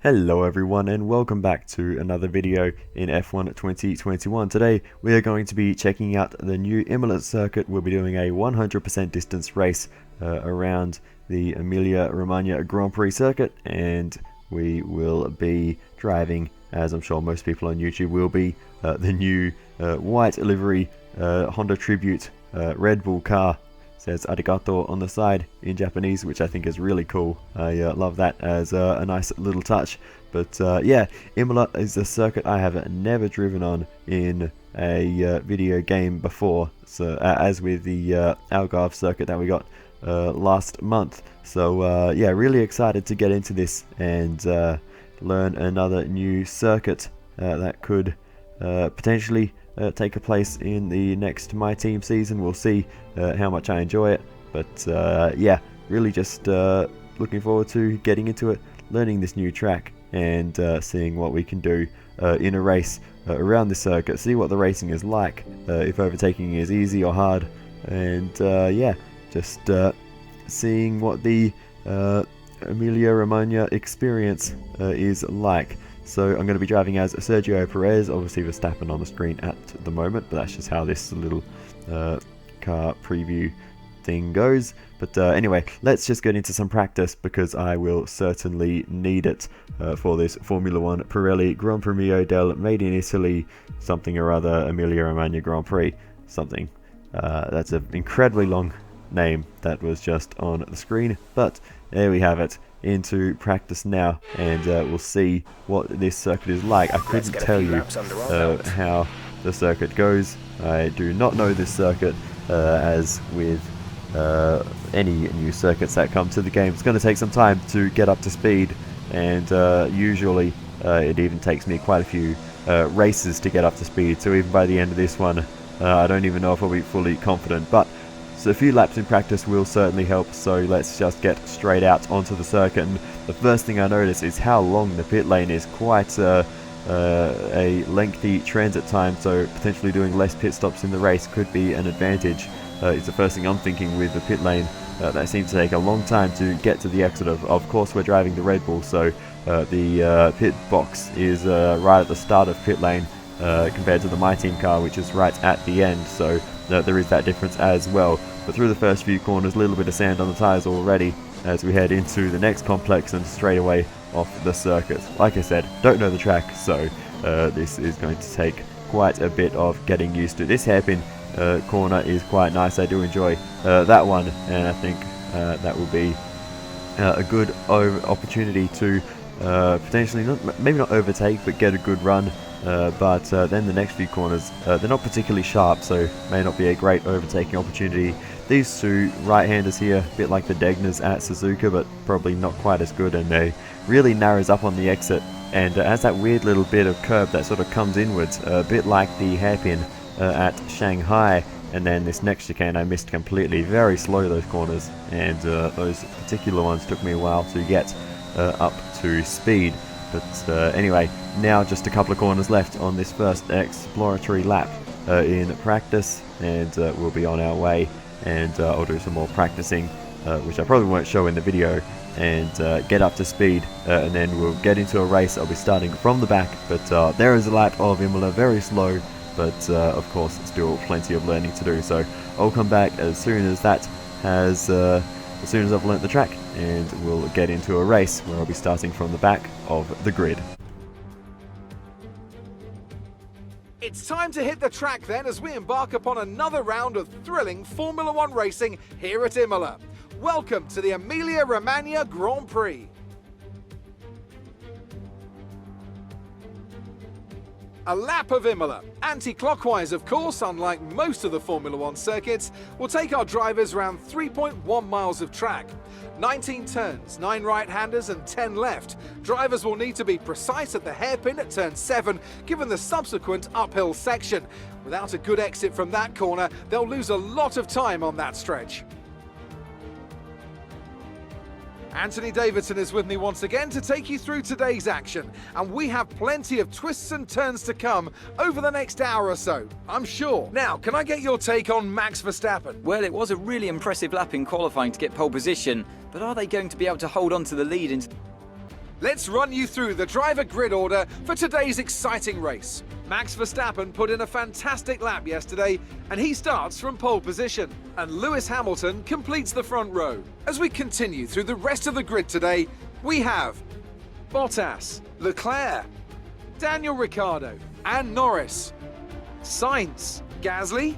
Hello everyone and welcome back to another video in F1 2021. Today we are going to be checking out the new Imola circuit. We'll be doing a 100% distance race around the Emilia-Romagna Grand Prix circuit, and we will be driving, as I'm sure most people on YouTube will be, the new white livery Honda Tribute Red Bull car. Says arigato on the side in Japanese, which I think is really cool. I love that as a nice little touch. But yeah, Imola is a circuit I have never driven on in a video game before, so as with the Algarve circuit that we got last month. So yeah, really excited to get into this and learn another new circuit that could potentially take a place in the next My Team season. We'll see how much I enjoy it, but yeah, really just looking forward to getting into it, learning this new track, and seeing what we can do in a race around this circuit, see what the racing is like, if overtaking is easy or hard, and yeah, just seeing what the Emilia-Romagna experience is like. So I'm going to be driving as Sergio Perez, obviously Verstappen on the screen at the moment, but that's just how this little car preview thing goes. But anyway, let's just get into some practice, because I will certainly need it for this Formula 1 Pirelli Gran Premio del Made in Italy something or other Emilia-Romagna Grand Prix something. That's an incredibly long name that was just on the screen, but there we have it. Into practice now, and we'll see what this circuit is like. I couldn't tell you how the circuit goes. I do not know this circuit, as with any new circuits that come to the game. It's going to take some time to get up to speed, and usually it even takes me quite a few races to get up to speed, so even by the end of this one I don't even know if I'll be fully confident, but so a few laps in practice will certainly help. So let's just get straight out onto the circuit, and the first thing I notice is how long the pit lane is. Quite a lengthy transit time, so potentially doing less pit stops in the race could be an advantage. Is the first thing I'm thinking with the pit lane. That seems to take a long time to get to the exit. Of course we're driving the Red Bull, so the pit box is right at the start of pit lane, compared to the My Team car, which is right at the end, so there is that difference as well. But through the first few corners, a little bit of sand on the tyres already as we head into the next complex and straight away off the circuit. Like I said, don't know the track, so this is going to take quite a bit of getting used to. This hairpin corner is quite nice. I do enjoy that one, and I think that will be a good opportunity to potentially, maybe not overtake, but get a good run. But then the next few corners, they're not particularly sharp, so may not be a great overtaking opportunity. These two right-handers here, a bit like the Degners at Suzuka, but probably not quite as good, and they really narrows up on the exit, and has that weird little bit of curb that sort of comes inwards, a bit like the hairpin at Shanghai. And then this next chicane I missed completely. Very slow, those corners, and those particular ones took me a while to get up to speed. But anyway, now just a couple of corners left on this first exploratory lap in practice, and we'll be on our way, and I'll do some more practicing, which I probably won't show in the video, and get up to speed, and then we'll get into a race. I'll be starting from the back, but there is a lap of Imola, very slow, but of course still plenty of learning to do, so I'll come back as soon as that has as soon as I've learnt the track, and we'll get into a race where I'll be starting from the back of the grid. It's time to hit the track then, as we embark upon another round of thrilling Formula 1 racing here at Imola. Welcome to the Emilia-Romagna Grand Prix. A lap of Imola, anti-clockwise of course, unlike most of the Formula 1 circuits, will take our drivers around 3.1 miles of track. 19 turns, 9 right-handers and 10 left. Drivers will need to be precise at the hairpin at turn 7, given the subsequent uphill section. Without a good exit from that corner, they'll lose a lot of time on that stretch. Anthony Davidson is with me once again to take you through today's action, and we have plenty of twists and turns to come over the next hour or so, I'm sure. Now, can I get your take on Max Verstappen? Well, it was a really impressive lap in qualifying to get pole position, but are they going to be able to hold on to the lead into... Let's run you through the driver grid order for today's exciting race. Max Verstappen put in a fantastic lap yesterday, and he starts from pole position. And Lewis Hamilton completes the front row. As we continue through the rest of the grid today, we have Bottas, Leclerc, Daniel Ricciardo, and Norris, Sainz, Gasly,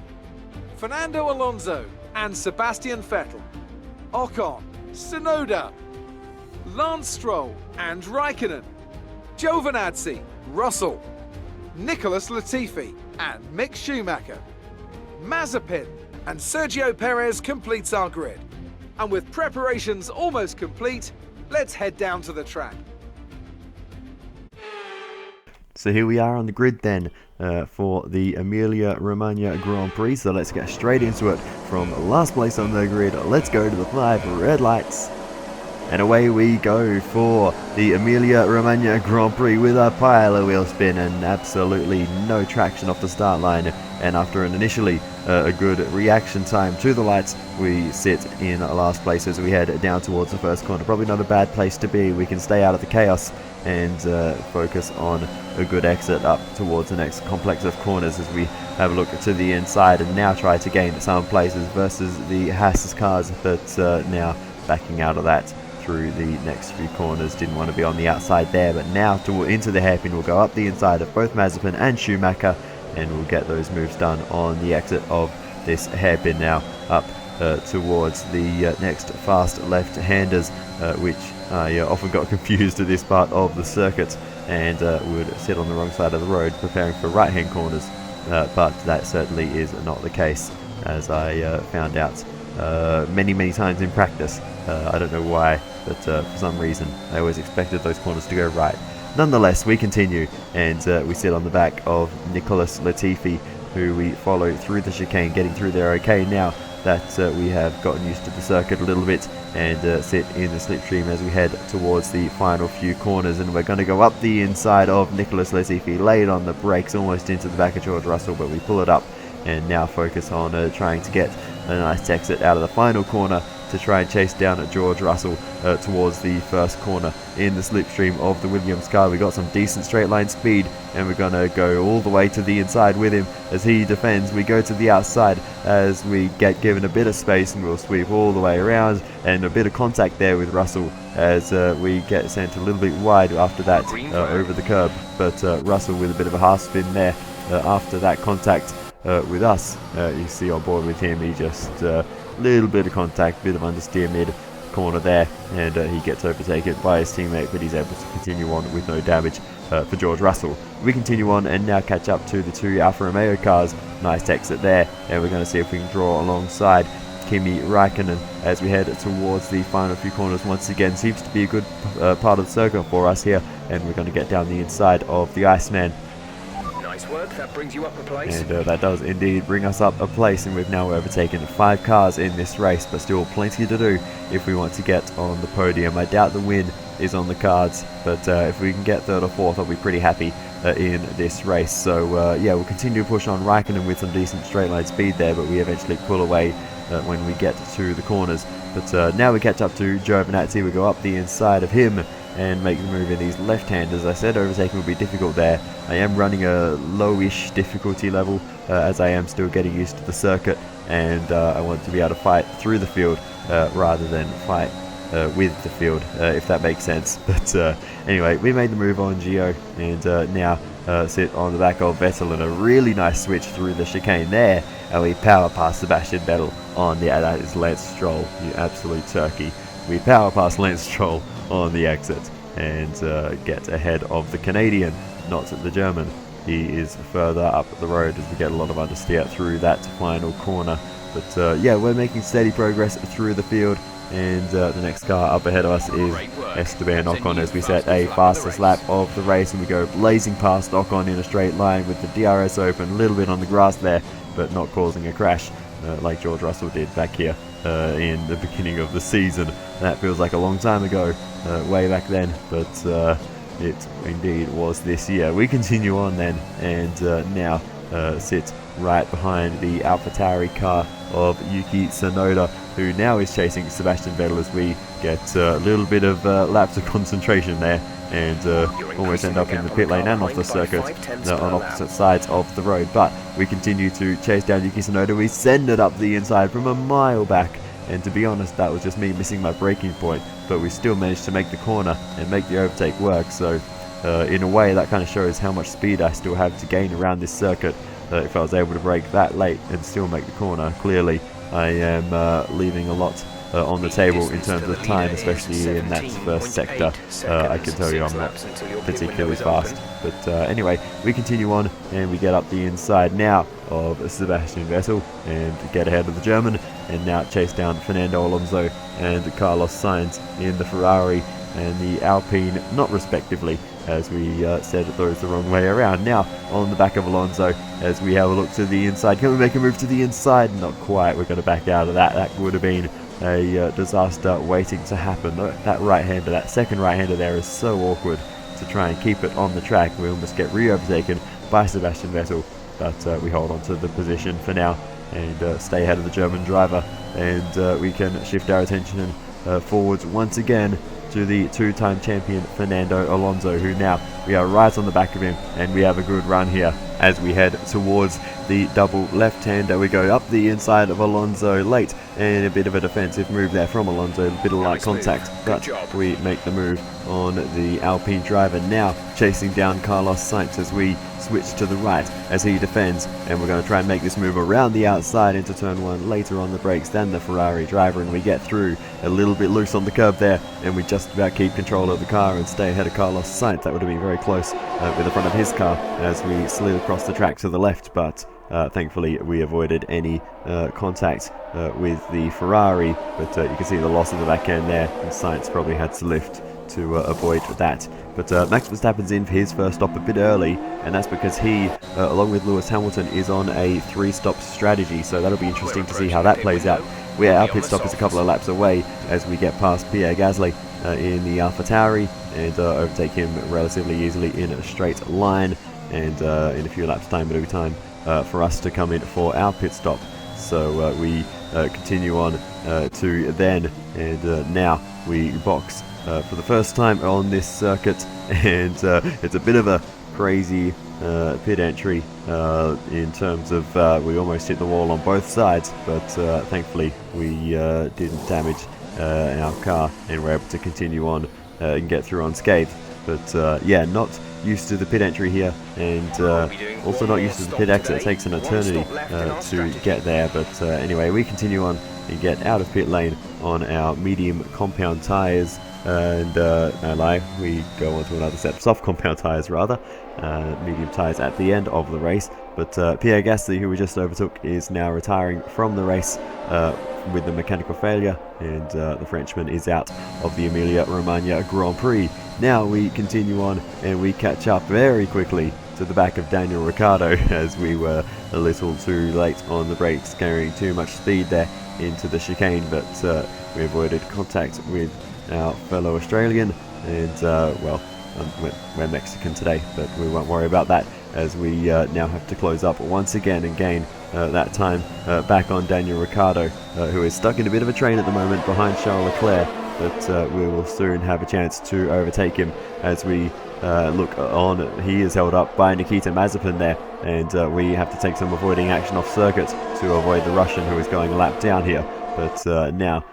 Fernando Alonso, and Sebastian Vettel, Ocon, Tsunoda, Lance Stroll and Raikkonen, Giovinazzi, Russell, Nicholas Latifi and Mick Schumacher, Mazepin and Sergio Perez completes our grid. And with preparations almost complete, let's head down to the track. So here we are on the grid then for the Emilia-Romagna Grand Prix. So let's get straight into it. From last place on the grid, let's go to the 5 red lights. And away we go for the Emilia-Romagna Grand Prix with a pile of wheel spin and absolutely no traction off the start line. And after an initially a good reaction time to the lights, we sit in last place as we head down towards the first corner. Probably not a bad place to be. We can stay out of the chaos and focus on a good exit up towards the next complex of corners as we have a look to the inside and now try to gain some places versus the Haas cars, but now backing out of that through the next few corners. Didn't want to be on the outside there, but now into the hairpin. We'll go up the inside of both Mazepin and Schumacher, and we'll get those moves done on the exit of this hairpin now up towards the next fast left-handers, which I often got confused at this part of the circuit and would sit on the wrong side of the road preparing for right-hand corners, but that certainly is not the case, as I found out many times in practice. I don't know why, but for some reason I always expected those corners to go right. Nonetheless, we continue and we sit on the back of Nicholas Latifi, who we follow through the chicane, getting through there okay now that we have gotten used to the circuit a little bit, and sit in the slipstream as we head towards the final few corners. And we're going to go up the inside of Nicholas Latifi, laid on the brakes almost into the back of George Russell, but we pull it up and now focus on trying to get a nice exit out of the final corner to try and chase down at George Russell towards the first corner in the slipstream of the Williams car. We got some decent straight line speed, and we're going to go all the way to the inside with him as he defends. We go to the outside as we get given a bit of space, and we'll sweep all the way around, and a bit of contact there with Russell as we get sent a little bit wide after that over the curb, but Russell with a bit of a half spin there after that contact with us. You see on board with him, he just little bit of contact, bit of understeer mid corner there, and he gets overtaken by his teammate, but he's able to continue on with no damage for George Russell. We continue on and now catch up to the 2 Alfa Romeo cars. Nice exit there, and we're going to see if we can draw alongside Kimi Raikkonen as we head towards the final few corners. Once again, seems to be a good part of the circuit for us here, and we're going to get down the inside of the Iceman. Work, that brings you up a place. And that does indeed bring us up a place, and we've now overtaken 5 cars in this race, but still plenty to do if we want to get on the podium. I doubt the win is on the cards, but if we can get 3rd or 4th, I'll be pretty happy in this race. So yeah, we'll continue to push on Raikkonen with some decent straight line speed there, but we eventually pull away when we get to the corners. But now we catch up to Giovinazzi. We go up the inside of him and make the move in these left-handers. I said overtaking will be difficult there. I am running a lowish difficulty level as I am still getting used to the circuit, and I want to be able to fight through the field rather than fight with the field, if that makes sense. But anyway, we made the move on Gio, and now sit on the back of Vettel, and a really nice switch through the chicane there, and we power past Sebastian Vettel on that is Lance Stroll, you absolute turkey. We power past Lance Stroll on the exit and get ahead of the Canadian, not the German. He is further up the road as we get a lot of understeer through that final corner. But yeah, we're making steady progress through the field, and the next car up ahead of us is Esteban Ocon as we set a fastest lap of the race, and we go blazing past Ocon in a straight line with the DRS open, a little bit on the grass there, but not causing a crash like George Russell did back here in the beginning of the season. That feels like a long time ago, way back then, but it indeed was this year. We continue on then, and now sit right behind the AlphaTauri car of Yuki TSUNODA, who now is chasing Sebastian Vettel as we get a little bit of lapse of concentration there, and almost end up in the pit lane and off the circuit on opposite sides of the road. But we continue to chase down Yuki TSUNODA. We send it up the inside from a mile back, and to be honest, that was just me missing my braking point, but we still managed to make the corner and make the overtake work. So in a way, that kind of shows how much speed I still have to gain around this circuit. If I was able to brake that late and still make the corner, clearly I am leaving a lot on the table in terms of time, especially in that first sector. I can tell you I'm not particularly fast. But anyway, we continue on and we get up the inside now of Sebastian Vettel and get ahead of the German, and now chase down Fernando Alonso and Carlos Sainz in the Ferrari and the Alpine, not respectively, as we said those the wrong way around. Now on the back of Alonso as we have a look to the inside. Can we make a move to the inside? Not quite. We're going to back out of that. That would have been a disaster waiting to happen. That right-hander, that second right-hander there is so awkward to try and keep it on the track. We almost get re-overtaken by Sebastian Vettel, but we hold on to the position for now and stay ahead of the German driver, and we can shift our attention forwards once again to the two-time champion Fernando Alonso, who now we are right on the back of him, and we have a good run here as we head towards the double left-hander. We go up the inside of Alonso late, and a bit of a defensive move there from Alonso, a bit of light contact, but we make the move on the Alpine driver, now chasing down Carlos Sainz as we switch to the right as he defends, and we're going to try and make this move around the outside into turn one, later on the brakes than the Ferrari driver, and we get through a little bit loose on the curb there, and we just about keep control of the car and stay ahead of Carlos Sainz. That would have been very close with the front of his car as we slid across the track to the left, but thankfully we avoided any contact with the Ferrari, but you can see the loss of the back end there, and Sainz probably had to lift to avoid that. But Max Verstappen's in for his first stop a bit early, and that's because he, along with Lewis Hamilton, is on a 3-stop strategy, so that'll be interesting to see how that plays out. Our pit stop is a couple of laps away as we get past Pierre Gasly in the AlphaTauri and overtake him relatively easily in a straight line, and in a few laps time it'll be time for us to come in for our pit stop. So we continue on to then, and now we box for the first time on this circuit, and it's a bit of a crazy pit entry in terms of we almost hit the wall on both sides, but thankfully we didn't damage our car and we're able to continue on and get through unscathed. But yeah, not used to the pit entry here, and also not used to the pit exit. It takes an eternity to get there, but anyway, we continue on and get out of pit lane on our medium compound tyres, and no lie, we go on to another set of soft compound tyres rather, medium tyres at the end of the race. But Pierre Gasly, who we just overtook, is now retiring from the race with the mechanical failure, and the Frenchman is out of the Emilia-Romagna Grand Prix. Now we continue on and we catch up very quickly to the back of Daniel Ricciardo as we were a little too late on the brakes, carrying too much speed there into the chicane, but we avoided contact with our fellow Australian, and well, we're Mexican today, but we won't worry about that as we now have to close up once again and gain that time back on Daniel Ricciardo, who is stuck in a bit of a train at the moment behind Charles Leclerc, but we will soon have a chance to overtake him as we look on. He is held up by Nikita Mazepin there, and we have to take some avoiding action off circuit to avoid the Russian who is going a lap down here. But now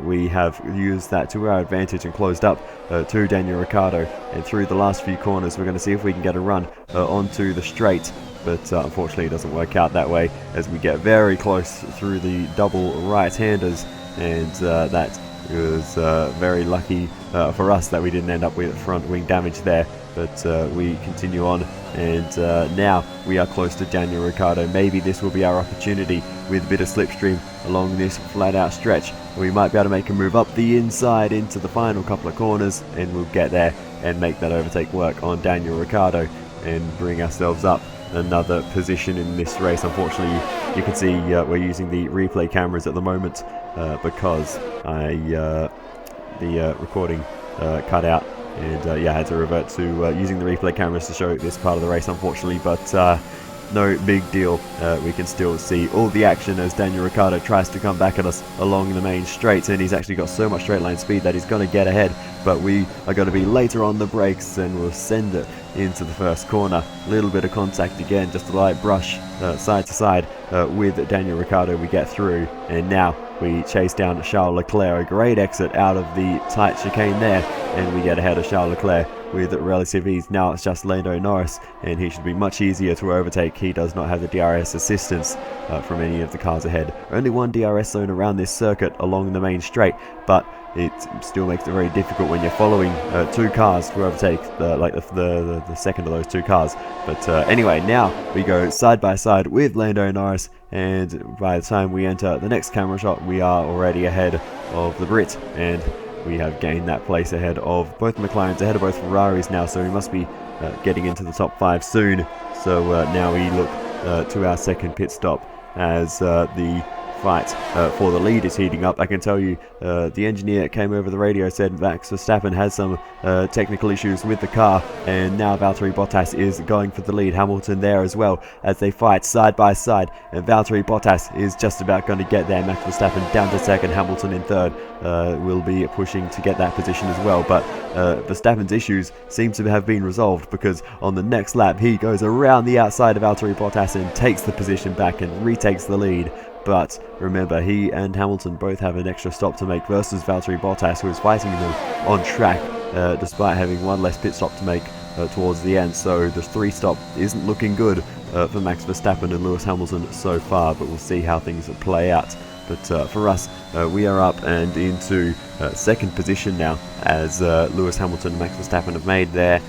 we have used that to our advantage and closed up to Daniel Ricciardo, and through the last few corners we're going to see if we can get a run onto the straight, but unfortunately it doesn't work out that way as we get very close through the double right-handers, and that was very lucky for us that we didn't end up with front wing damage there. But we continue on, and now we are close to Daniel Ricciardo. Maybe this will be our opportunity with a bit of slipstream along this flat out stretch. We might be able to make a move up the inside into the final couple of corners, and we'll get there and make that overtake work on Daniel Ricciardo and bring ourselves up another position in this race. Unfortunately, you can see we're using the replay cameras at the moment because the recording cut out, and yeah, I had to revert to using the replay cameras to show this part of the race, unfortunately. But no big deal. We can still see all the action as Daniel Ricciardo tries to come back at us along the main straights, and he's actually got so much straight line speed that he's going to get ahead, but we are going to be later on the brakes and we'll send it into the first corner. A little bit of contact again, just a light brush side to side with Daniel Ricciardo. We get through, and now we chase down Charles Leclerc. A great exit out of the tight chicane there, and we get ahead of Charles Leclerc with relative ease. Now it's just Lando Norris, and he should be much easier to overtake. He does not have the DRS assistance from any of the cars ahead. Only one DRS zone around this circuit along the main straight, but it still makes it very difficult when you're following two cars to overtake the second of those two cars. But anyway, now we go side by side with Lando Norris, and by the time we enter the next camera shot, we are already ahead of the Brit, and we have gained that place ahead of both McLarens, ahead of both Ferraris now, so we must be getting into the top 5 soon. So now we look to our second pit stop as the fight for the lead is heating up. I can tell you the engineer came over the radio, said Max Verstappen has some technical issues with the car, and now Valtteri Bottas is going for the lead. Hamilton there as well as they fight side by side, and Valtteri Bottas is just about going to get there. Max Verstappen down to second, Hamilton in third. Will be pushing to get that position as well, but Verstappen's issues seem to have been resolved, because on the next lap he goes around the outside of Valtteri Bottas and takes the position back and retakes the lead. But remember, he and Hamilton both have an extra stop to make versus Valtteri Bottas, who is fighting them on track despite having one less pit stop to make towards the end. So the 3-stop isn't looking good for Max Verstappen and Lewis Hamilton so far, but we'll see how things play out. But for us, we are up and into second position now, as Lewis Hamilton and Max Verstappen have made their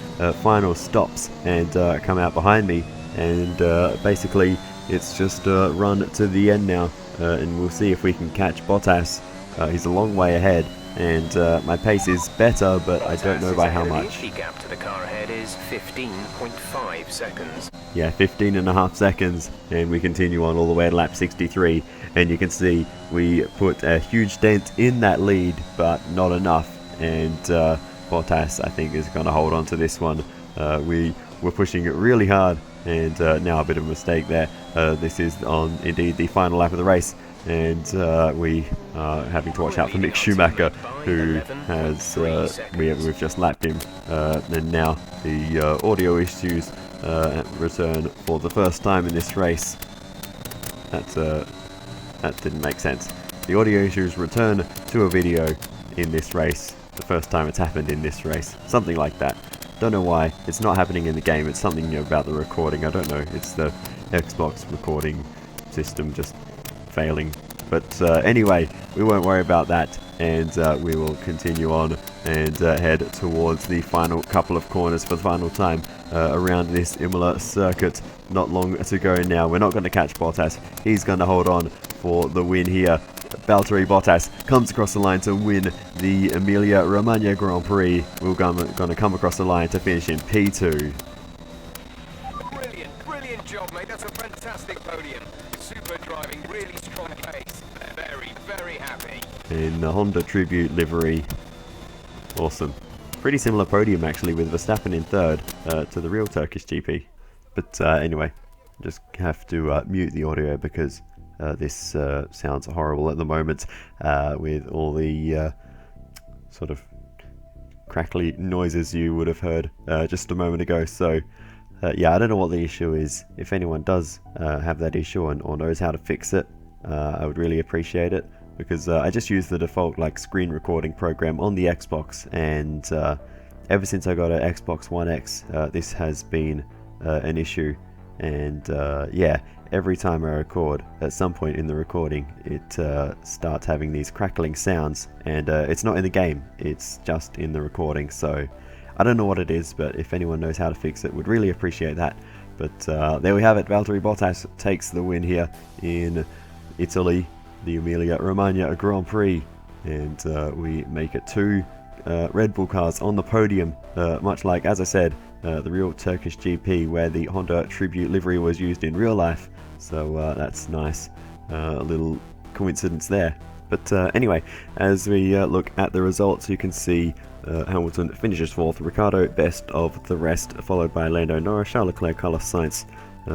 final stops and come out behind me, and basically it's just run to the end now, and we'll see if we can catch Bottas. He's a long way ahead, and my pace is better, but I don't know by how much. The gap to the car ahead is 15.5 seconds. Yeah, 15.5 seconds, and we continue on all the way to lap 63, and you can see we put a huge dent in that lead, but not enough, and Bottas, I think, is going to hold on to this one. We were pushing it really hard, and now a bit of a mistake there. This is on indeed the final lap of the race, and we are having to watch out for Mick Schumacher, who has we've just lapped him, and now the audio issues return for the first time in this race. That didn't make sense. The audio issues return to a video in this race, the first time it's happened in this race, something like that. Don't know why. It's not happening in the game. It's something about the recording. I don't know. It's the Xbox recording system just failing. But anyway, we won't worry about that, and we will continue on and head towards the final couple of corners for the final time around this Imola circuit. Not long to go now. We're not going to catch Bottas. He's going to hold on for the win here. Valtteri Bottas comes across the line to win the Emilia-Romagna Grand Prix. We're going to come across the line to finish in P2. Brilliant job, mate. That's a fantastic podium. Super driving, really strong pace. Very happy. In the Honda Tribute livery. Awesome. Pretty similar podium actually, with Verstappen in third to the real Turkish GP. But anyway, just have to mute the audio because this sounds horrible at the moment with all the sort of crackly noises you would have heard just a moment ago. So yeah, I don't know what the issue is. If anyone does have that issue or knows how to fix it, I would really appreciate it, because I just use the default screen recording program on the Xbox, and ever since I got an Xbox One X, this has been an issue. And yeah, every time I record, at some point in the recording, it starts having these crackling sounds, and it's not in the game, it's just in the recording. So I don't know what it is, but if anyone knows how to fix it, would really appreciate that. But there we have it. Valtteri Bottas takes the win here in Italy, the Emilia-Romagna Grand Prix, and we make it 2 Red Bull cars on the podium, much like, as I said, the real Turkish GP, where the Honda Tribute livery was used in real life. So that's nice, a little coincidence there. But anyway, as we look at the results, you can see Hamilton finishes 4th, Ricciardo best of the rest, followed by Lando Norris, Charles Leclerc, Carlos Sainz,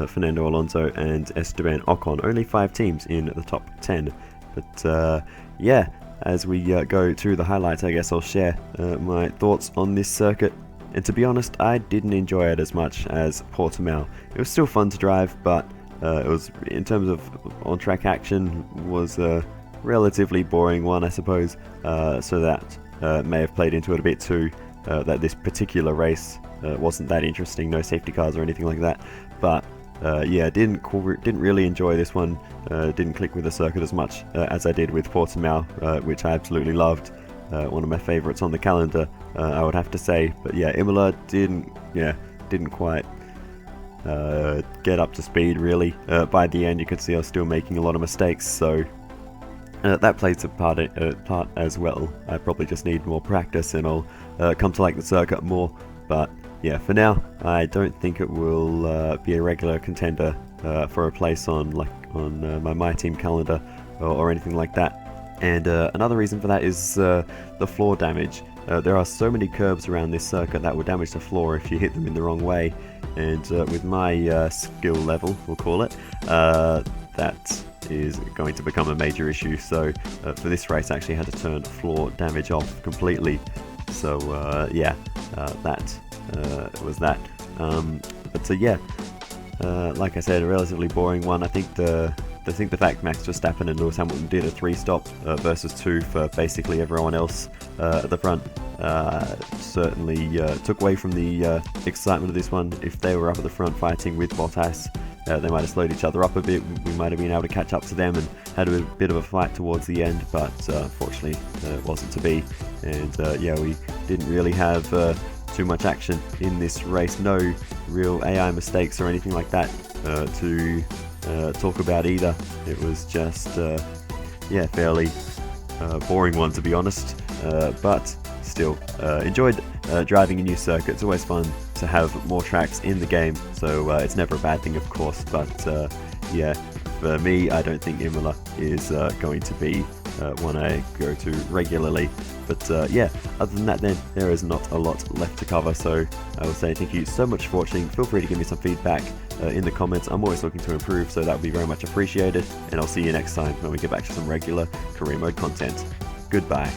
Fernando Alonso and Esteban Ocon. Only 5 teams in the top 10. But yeah, as we go through the highlights, I guess I'll share my thoughts on this circuit. And to be honest, I didn't enjoy it as much as Portimao. It was still fun to drive, but it was, in terms of on-track action, was a relatively boring one, I suppose. So that may have played into it a bit too, that this particular race wasn't that interesting, no safety cars or anything like that. But yeah, didn't really enjoy this one. Didn't click with the circuit as much as I did with Portimao, which I absolutely loved. One of my favourites on the calendar, I would have to say. But yeah, Imola didn't quite get up to speed really. By the end, you could see I was still making a lot of mistakes, so that plays a part as well. I probably just need more practice, and I'll come to like the circuit more. But yeah, for now, I don't think it will be a regular contender for a place on my team calendar or anything like that. And another reason for that is the floor damage. There are so many curbs around this circuit that will damage the floor if you hit them in the wrong way. And with my skill level, we'll call it, that is going to become a major issue. So for this race, I actually had to turn floor damage off completely. So yeah, that was that. But yeah, like I said, a relatively boring one. I think the fact Max Verstappen and Lewis Hamilton did a 3-stop versus 2 for basically everyone else at the front certainly took away from the excitement of this one. If they were up at the front fighting with Bottas, they might have slowed each other up a bit. We might have been able to catch up to them and had a bit of a fight towards the end, but unfortunately it wasn't to be. And yeah, we didn't really have too much action in this race. No real AI mistakes or anything like that to talk about either. It was just yeah, fairly boring one, to be honest, but still enjoyed driving a new circuit. It's always fun to have more tracks in the game, so it's never a bad thing, of course. But yeah, for me, I don't think Imola is going to be one I go to regularly. But yeah, other than that, then there is not a lot left to cover, so I will say thank you so much for watching. Feel free to give me some feedback in the comments. I'm always looking to improve, so that would be very much appreciated, and I'll see you next time when we get back to some regular career mode content. Goodbye.